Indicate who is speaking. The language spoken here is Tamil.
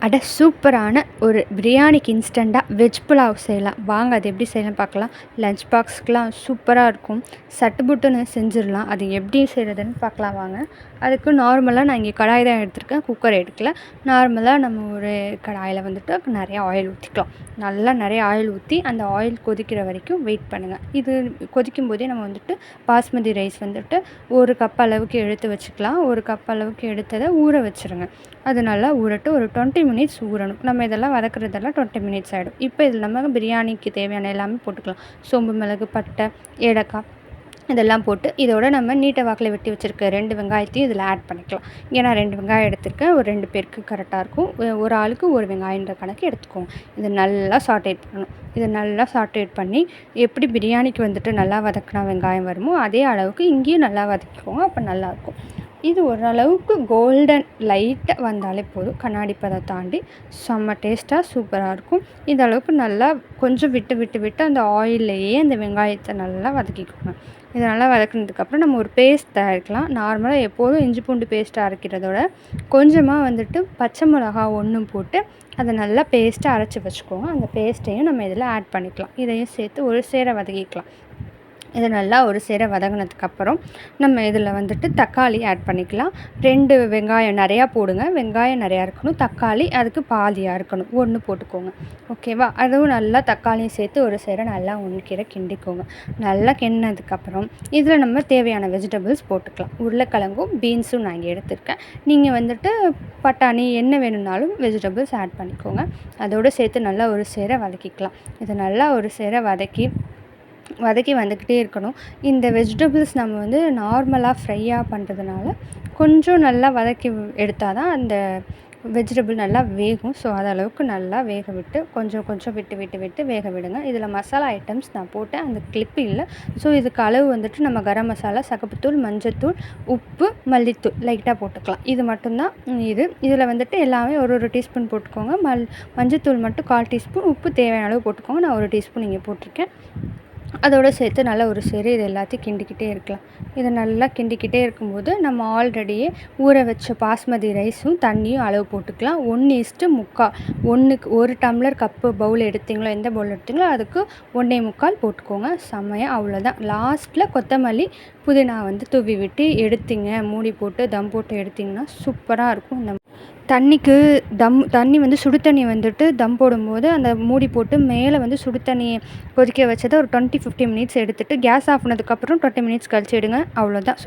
Speaker 1: அட சூப்பரான ஒரு பிரியாணிக்கு இன்ஸ்டண்ட்டாக வெஜ் புலாவ் செய்யலாம். வாங்க அது எப்படி செய்யலாம்னு பார்க்கலாம். லஞ்ச் பாக்ஸ்க்குலாம் சூப்பராக இருக்கும். சட்டுப்புட்டுன்னு செஞ்சிடலாம். அது எப்படி செய்கிறதுன்னு பார்க்கலாம் வாங்க. அதுக்கு நார்மலாக நான் இங்கே கடாய் தான் எடுத்திருக்கேன், குக்கர் எடுக்கல. நார்மலாக நம்ம ஒரு கடாயில் வந்துட்டு நிறையா ஆயில் ஊற்றிக்கலாம். நல்லா நிறைய ஆயில் ஊற்றி அந்த ஆயில் கொதிக்கிற வரைக்கும் வெயிட் பண்ணுங்கள். இது கொதிக்கும் போதே நம்ம வந்துட்டு பாஸ்மதி ரைஸ் வந்துட்டு ஒரு கப் அளவுக்கு எடுத்து வச்சுக்கலாம். ஒரு கப் அளவுக்கு எடுத்ததை ஊற வச்சுருங்க. அது நல்லா ஊறட்டும். ஒரு 20 மினிட்ஸ் ஊறணும். நம்ம இதெல்லாம் வதக்குறதெல்லாம் 20 மினிட்ஸ் ஆகிடும். இப்போ இதில் நம்ம பிரியாணிக்கு தேவையான எல்லாமே போட்டுக்கலாம். சோம்பு, மிளகு, பட்டை, ஏலக்காய் இதெல்லாம் போட்டு இதோட நம்ம நீட்டை வாக்கில் வெட்டி வச்சுருக்க 2 வெங்காயத்தையும் இதில் ஆட் பண்ணிக்கலாம். இங்கே நான் 2 வெங்காயம் எடுத்திருக்கேன். ஒரு 2 பேருக்கு கரெக்டாக இருக்கும். ஒரு ஆளுக்கு ஒரு வெங்காயன்ற கணக்கு எடுத்துக்கோங்க. இதை நல்லா சாட்டேட் பண்ணணும். இதை நல்லா சாட்டேட் பண்ணி எப்படி பிரியாணிக்கு வந்துட்டு நல்லா வதக்கினா வெங்காயம் வருமோ அதே அளவுக்கு இங்கேயும் நல்லா வதக்கிக்கோங்க. அப்போ நல்லாயிருக்கும். இது ஓரளவுக்கு கோல்டன் லைட்டாக வந்தாலே போதும். கண்ணாடி பதம் தாண்டி செம்ம டேஸ்ட்டாக சூப்பராக இருக்கும். இந்த அளவுக்கு நல்லா கொஞ்சம் விட்டு அந்த ஆயில்லையே அந்த வெங்காயத்தை நல்லா வதக்கிக்கோங்க. இதை நல்லா வதக்குனதுக்கப்புறம் நம்ம ஒரு பேஸ்ட் தயாரிக்கலாம். நார்மலாக எப்போதும் இஞ்சி பூண்டு பேஸ்ட்டாக அரைக்கிறதோட கொஞ்சமாக வந்துட்டு பச்சை மிளகா 1 போட்டு அதை நல்லா பேஸ்ட்டாக அரைச்சி வச்சுக்கோங்க. அந்த பேஸ்ட்டையும் நம்ம இதில் ஆட் பண்ணிக்கலாம். இதையும் சேர்த்து ஒரு சேர வதக்கிக்கலாம். இதை நல்லா ஒரு சேர வதங்கினதுக்கப்புறம் நம்ம இதில் வந்துட்டு தக்காளி ஆட் பண்ணிக்கலாம். 2 வெங்காயம் நிறையா போடுங்க. வெங்காயம் நிறையா இருக்கணும். தக்காளி அதுக்கு பாதியாக இருக்கணும். 1 போட்டுக்கோங்க. ஓகேவா? அதுவும் நல்லா தக்காளியும் சேர்த்து ஒரு சேர நல்லா ஒன்றுக்கீரை கிண்டிக்கோங்க. நல்லா கிண்டினதுக்கப்புறம் இதில் நம்ம தேவையான வெஜிடபிள்ஸ் போட்டுக்கலாம். உருளைக்கிழங்கும் பீன்ஸும் நான் இங்கே எடுத்திருக்கேன். நீங்கள் வந்துட்டு பட்டாணி என்ன வேணும்னாலும் வெஜிடபிள்ஸ் ஆட் பண்ணிக்கோங்க. அதோடு சேர்த்து நல்லா ஒரு சேர வதக்கிக்கலாம். இதை நல்லா ஒரு சேர வதக்கி வந்துக்கிட்டே இருக்கணும். இந்த வெஜிடபிள்ஸ் நம்ம வந்து நார்மலாக ஃப்ரையாக பண்ணுறதுனால கொஞ்சம் நல்லா வதக்கி எடுத்தால் தான் அந்த வெஜிடபிள் நல்லா வேகும். ஸோ அதளவுக்கு நல்லா வேக விட்டு கொஞ்சம் விட்டு வேக விடுங்க. இதில் மசாலா ஐட்டம்ஸ் நான் போட்டேன். அந்த கிளிப்பு இல்லை. ஸோ இதுக்கு அளவு வந்துட்டு நம்ம கரம் மசாலா, சகப்புத்தூள், மஞ்சத்தூள், உப்பு, மல்லித்தூள் லைட்டாக போட்டுக்கலாம். இது மட்டும்தான் இதில் வந்துட்டு எல்லாமே ஒரு டீஸ்பூன் போட்டுக்கோங்க. மஞ்சத்தூள் மட்டும் 1/4 டீஸ்பூன், உப்பு தேவையான அளவு போட்டுக்கோங்க. நான் 1 டீஸ்பூன் இங்கே போட்டிருக்கேன். அதோடு சேர்த்து நல்லா ஒரு சேர இது எல்லாத்தையும் கிண்டிக்கிட்டே இருக்கலாம். இதை நல்லா கிண்டிக்கிட்டே இருக்கும்போது நம்ம ஆல்ரெடியே ஊற வச்ச பாஸ்மதி ரைஸும் தண்ணியும் அளவு போட்டுக்கலாம். 1:3. 1க்கு 1 டம்ளர் கப்பு பவுல் எடுத்திங்களோ, எந்த பவுல் எடுத்திங்களோ அதுக்கு 1.25 போட்டுக்கோங்க. செம்மையாக அவ்வளோதான். லாஸ்ட்டில் கொத்தமல்லி, புதினா வந்து தூவி விட்டு எடுத்திங்க, மூடி போட்டு தம் போட்டு எடுத்திங்கன்னா சூப்பராக இருக்கும். இந்த தண்ணி வந்து சுடு தண்ணி வந்துட்டு தம் போடும்போது அந்த மூடி போட்டு மேலே வந்து சுடு தண்ணியை கொதிக்க வச்சதை ஒரு 20-15 மினிட்ஸ் எடுத்துகிட்டு கேஸ் ஆஃப் பண்ணதுக்கப்புறம் 20 மினிட்ஸ் கழிச்சு எடுங்க. அவ்வளோதான்.